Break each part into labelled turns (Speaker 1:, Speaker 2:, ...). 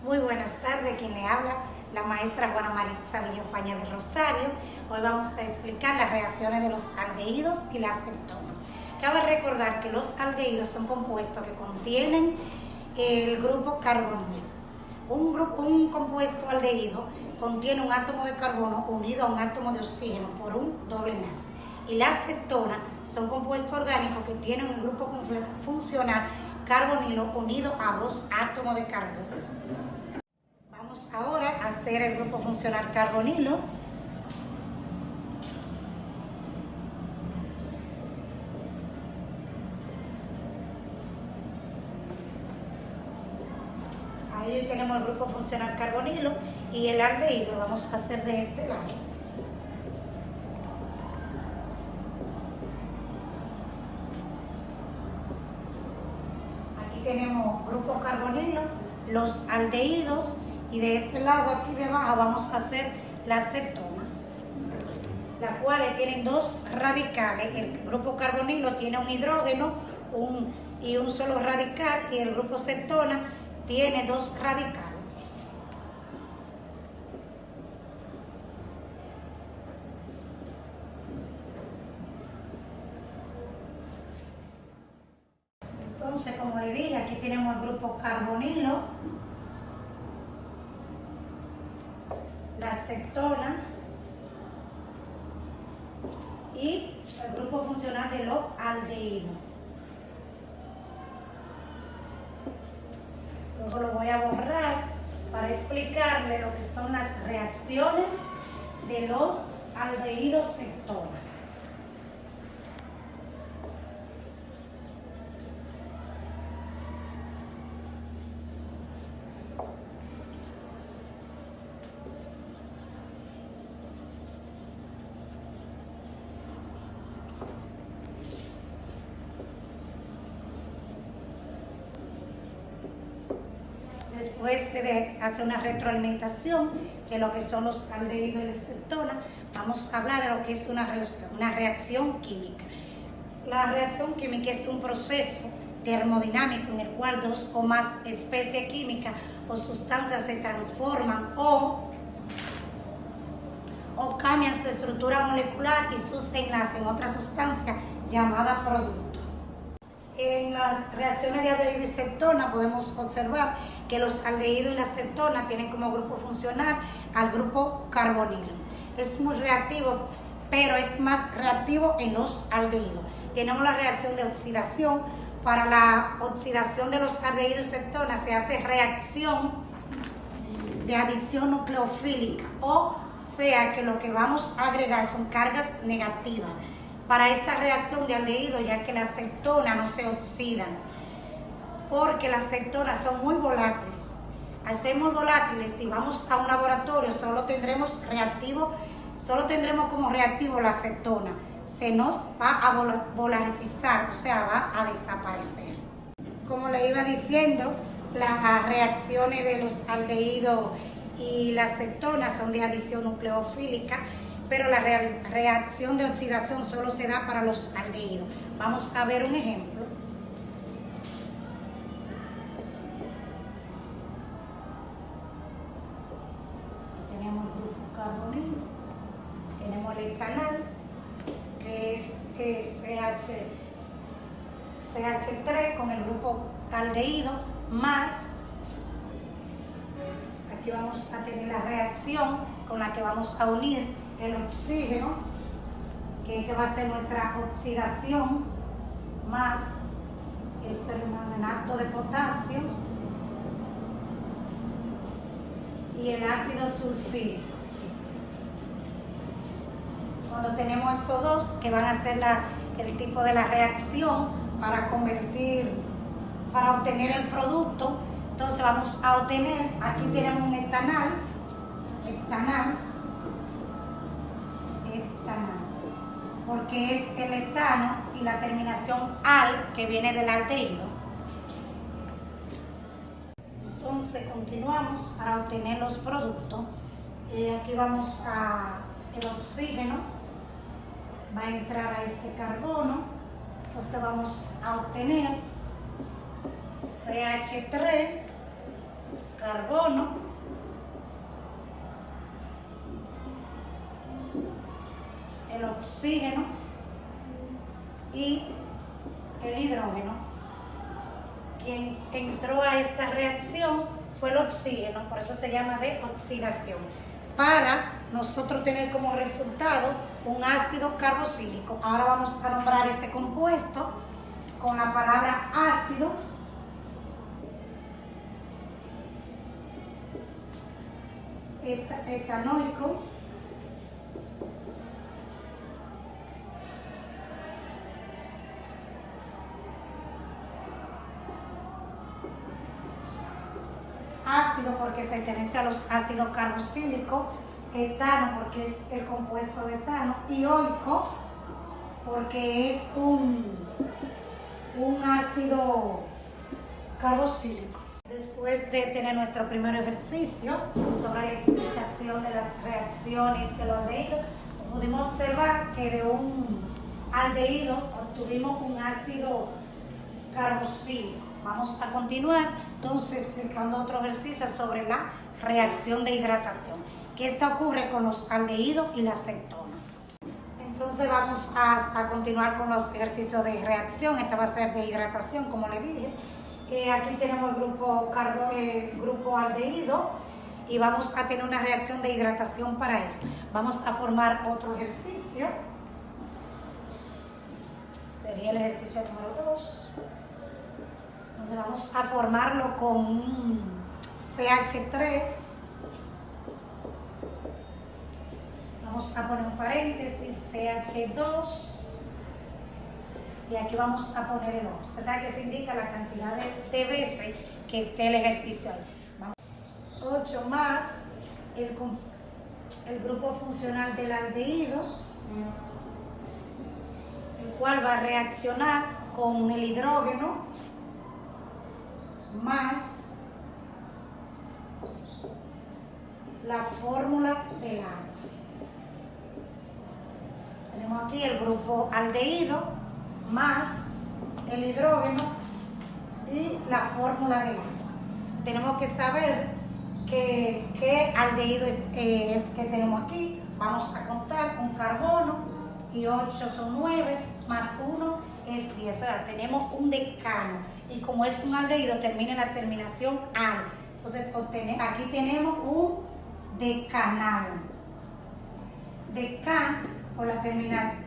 Speaker 1: Muy buenas tardes, quien le habla, la maestra Juana Maritza Villafaña de Rosario. Hoy vamos a explicar las reacciones de los aldehídos y la cetonas. Cabe recordar que los aldehídos son compuestos que contienen el grupo carbonilo. Un compuesto aldehído contiene un átomo de carbono unido a un átomo de oxígeno por un doble enlace. Y las cetonas son compuestos orgánicos que tienen un grupo funcional carbonilo unido a dos átomos de carbono. Vamos ahora a hacer el grupo funcional carbonilo. Ahí tenemos el grupo funcional carbonilo y el aldehído lo vamos a hacer de este lado. Aquí tenemos grupo carbonilo, los aldehídos y de este lado aquí debajo vamos a hacer las cetonas, las cuales tienen dos radicales. El grupo carbonilo tiene un hidrógeno y un solo radical y el grupo cetona tiene dos radicales. Entonces, como le dije, aquí tenemos el grupo carbonilo, la cetona y el grupo funcional de los aldehídos. Luego lo voy a borrar para explicarle lo que son las reacciones de los aldehídos cetonas. Después de hacer una retroalimentación de lo que son los aldehídos y las cetonas, vamos a hablar de lo que es una reacción química. La reacción química es un proceso termodinámico en el cual dos o más especies químicas o sustancias se transforman o cambian su estructura molecular y sus enlaces en otra sustancia llamada producto. En las reacciones de aldehído y cetona podemos observar que los aldehídos y las cetonas tienen como grupo funcional al grupo carbonilo. Es muy reactivo, pero es más reactivo en los aldehídos. Tenemos la reacción de oxidación. Para la oxidación de los aldehídos y cetonas se hace reacción de adición nucleofílica, o sea que lo que vamos a agregar son cargas negativas para esta reacción de aldehído, ya que las cetonas no se oxidan, porque las cetonas son muy volátiles. Al ser muy volátiles, si vamos a un laboratorio, solo tendremos como reactivo la cetona. Se nos va a volatilizar, o sea, va a desaparecer. Como le iba diciendo, las reacciones de los aldehídos y las cetonas son de adición nucleofílica, pero la reacción de oxidación solo se da para los aldehídos. Vamos a ver un ejemplo. Tenemos el grupo carbonilo, tenemos el etanal, que es CH3 con el grupo aldehído, más, aquí vamos a tener la reacción con la que vamos a unir el oxígeno, que va a ser nuestra oxidación, más el permanganato de potasio y el ácido sulfírico. Cuando tenemos estos dos, que van a ser el tipo de la reacción para obtener el producto, entonces vamos a obtener, aquí tenemos un etanal, porque es el etano y la terminación al, que viene del aldehído. Entonces continuamos para obtener los productos. Aquí vamos el oxígeno, va a entrar a este carbono, entonces vamos a obtener CH3, carbono, el oxígeno y el hidrógeno. Quien entró a esta reacción fue el oxígeno, por eso se llama de oxidación, para nosotros tener como resultado un ácido carboxílico. Ahora vamos a nombrar este compuesto con la palabra ácido. Etanoico. Ácido porque pertenece a los ácidos carboxílicos, etano porque es el compuesto de etano, y oico porque es un ácido carboxílico. Después de tener nuestro primer ejercicio sobre la explicación de las reacciones de los aldehídos, pudimos observar que de un aldehído obtuvimos un ácido carboxílico. Vamos a continuar entonces explicando otro ejercicio sobre la reacción de hidratación, que esta ocurre con los aldehídos y la cetona. Entonces vamos a continuar con los ejercicios de reacción. Esta va a ser de hidratación, como le dije. Aquí tenemos el grupo aldehído y vamos a tener una reacción de hidratación para él. Vamos a formar otro ejercicio. Sería el ejercicio número 2. Donde vamos a formarlo con un CH3. Vamos a poner un paréntesis, CH2. Y aquí vamos a poner el otro. O sea que se indica la cantidad de veces que esté el ejercicio ahí. Vamos. 8 más el grupo funcional del aldehído, el cual va a reaccionar con el hidrógeno más la fórmula del agua. Tenemos aquí el grupo aldehído más el hidrógeno y la fórmula del agua. Tenemos que saber qué aldehído es que tenemos aquí. Vamos a contar un carbono y 8 son 9, más 1 es 10. O sea, tenemos un decano. Y como es un aldehído, termina en la terminación al. Entonces, aquí tenemos un decanal. Decan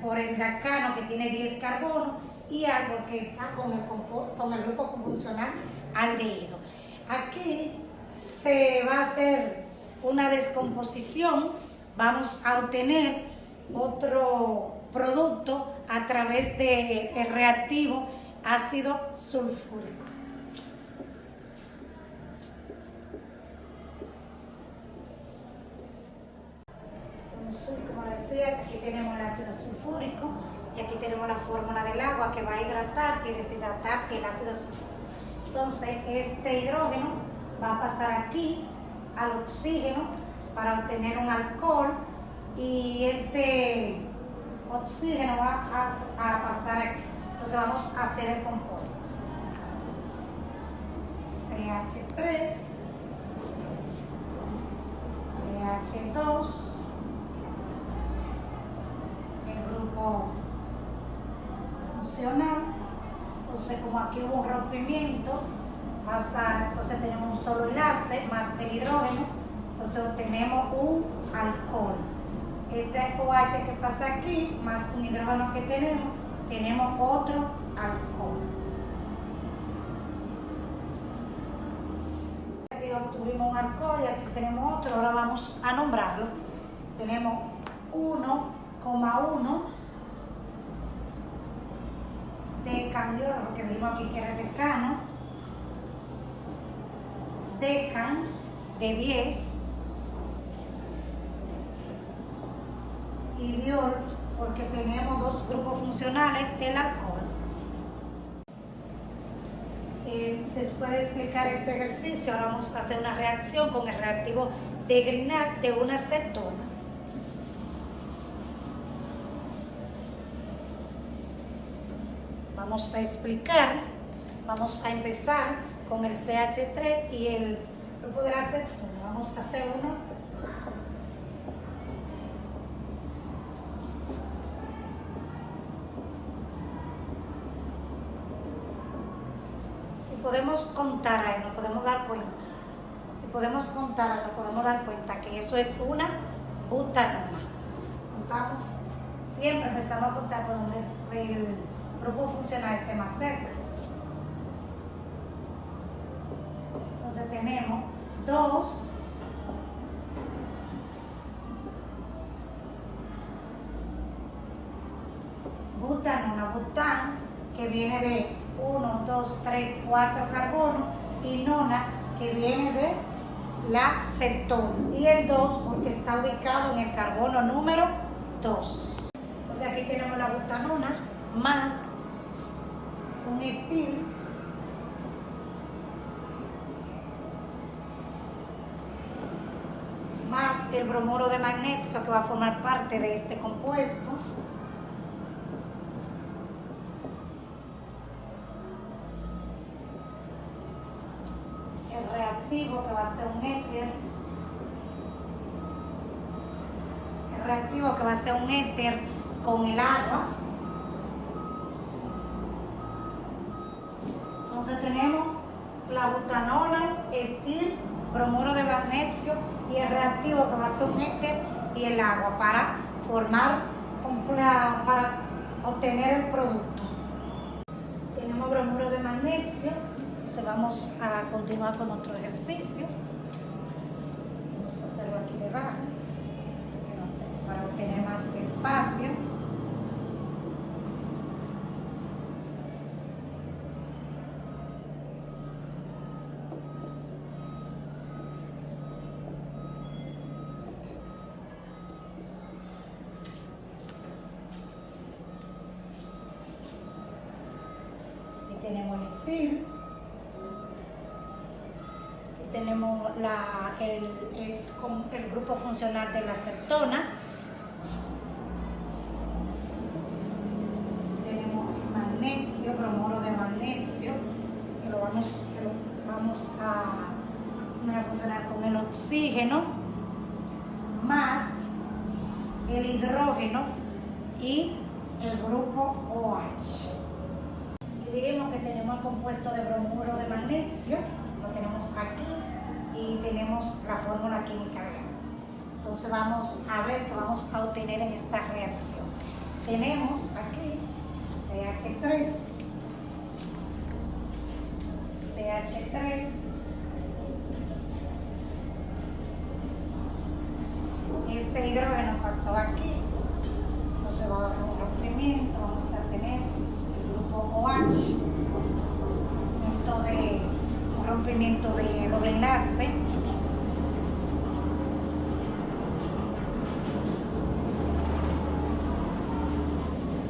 Speaker 1: por el decano que tiene 10 carbonos y algo que está con el grupo funcional aldehído. Aquí se va a hacer una descomposición. Vamos a obtener otro producto a través del reactivo ácido sulfúrico. Entonces, como les decía, aquí tenemos el ácido sulfúrico y aquí tenemos la fórmula del agua que va a hidratar y deshidratar el ácido sulfúrico. Entonces, este hidrógeno va a pasar aquí al oxígeno para obtener un alcohol y este oxígeno va a pasar aquí. Entonces vamos a hacer el compuesto. CH3, CH2, el grupo funcional. Entonces, como aquí hubo un rompimiento, entonces tenemos un solo enlace más el hidrógeno, entonces obtenemos un alcohol. Este OH que pasa aquí, más un hidrógeno que tenemos otro alcohol. Aquí obtuvimos un alcohol y aquí tenemos otro, ahora vamos a nombrarlo. Tenemos 1,1 decan de oro, porque dijimos aquí que era decano. Decan de 10 y diol porque tenemos dos grupos funcionales del alcohol. Después de explicar este ejercicio, ahora vamos a hacer una reacción con el reactivo de Grignard de una cetona. Vamos a explicar, vamos a empezar con el CH3 y el grupo de la cetona. Vamos a hacer uno. Si podemos contar ahí, nos podemos dar cuenta. Si podemos contar ahí, nos podemos dar cuenta que eso es una butanona. Contamos. Siempre empezamos a contar por donde el grupo funcional esté más cerca. Entonces tenemos 2 butanona, bután, que viene de 1, 2, 3, 4 carbonos, y nona, que viene de la cetona. Y el 2 porque está ubicado en el carbono número 2. O sea, aquí tenemos la butanona más un etil más el bromuro de magnesio que va a formar parte de este compuesto. El reactivo que va a ser un éter. El reactivo que va a ser un éter con el agua. Entonces tenemos la butanona, etil, bromuro de magnesio y el reactivo que va a ser un éter y el agua para formar, para obtener el producto. Tenemos bromuro de magnesio. Entonces vamos a continuar con nuestro ejercicio. Vamos a hacerlo aquí debajo para obtener más espacio. Tenemos el etil, tenemos el grupo funcional de la cetona, tenemos magnesio, bromuro de magnesio, que lo vamos a funcionar con el oxígeno, más el hidrógeno y el grupo OH. Dijimos que tenemos el compuesto de bromuro de magnesio, lo tenemos aquí y tenemos la fórmula química de agua. Entonces vamos a ver qué vamos a obtener en esta reacción. Tenemos aquí CH3, este hidrógeno pasó aquí, entonces va a haber un rompimiento, vamos a tener OH, un rompimiento de doble enlace.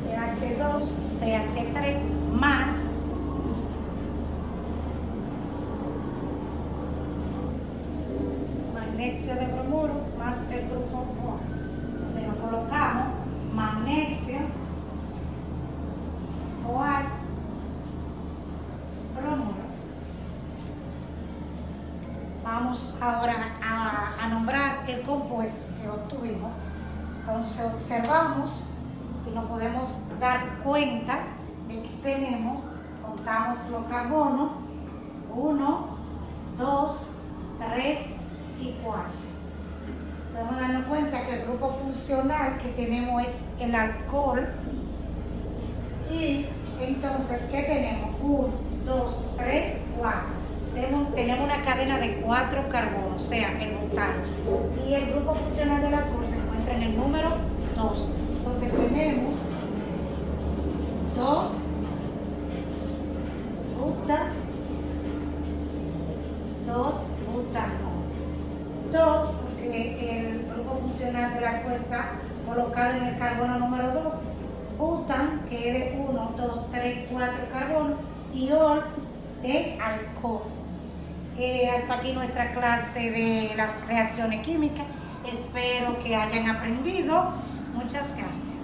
Speaker 1: CH2, CH3 más magnesio de bromuro más el grupo OH. Entonces lo colocamos magnesio, OH, bromuro. Vamos ahora a nombrar el compuesto que obtuvimos. Entonces observamos y nos podemos dar cuenta de que tenemos, contamos los carbonos, 1, 2, 3 y 4. Podemos darnos cuenta que el grupo funcional que tenemos es el alcohol. Y entonces, ¿qué tenemos? 1, 2, 3, 4. Tenemos una cadena de 4 carbonos, o sea, el butano. Y el grupo funcional del alcohol se encuentra en el número 2. Entonces tenemos 2 butano. 2 porque el grupo funcional del alcohol está colocado en el carbono número 2. Butan, que es de 1, 2, 3, 4 carbonos, y ol de alcohol. Hasta aquí nuestra clase de las reacciones químicas. Espero que hayan aprendido. Muchas gracias.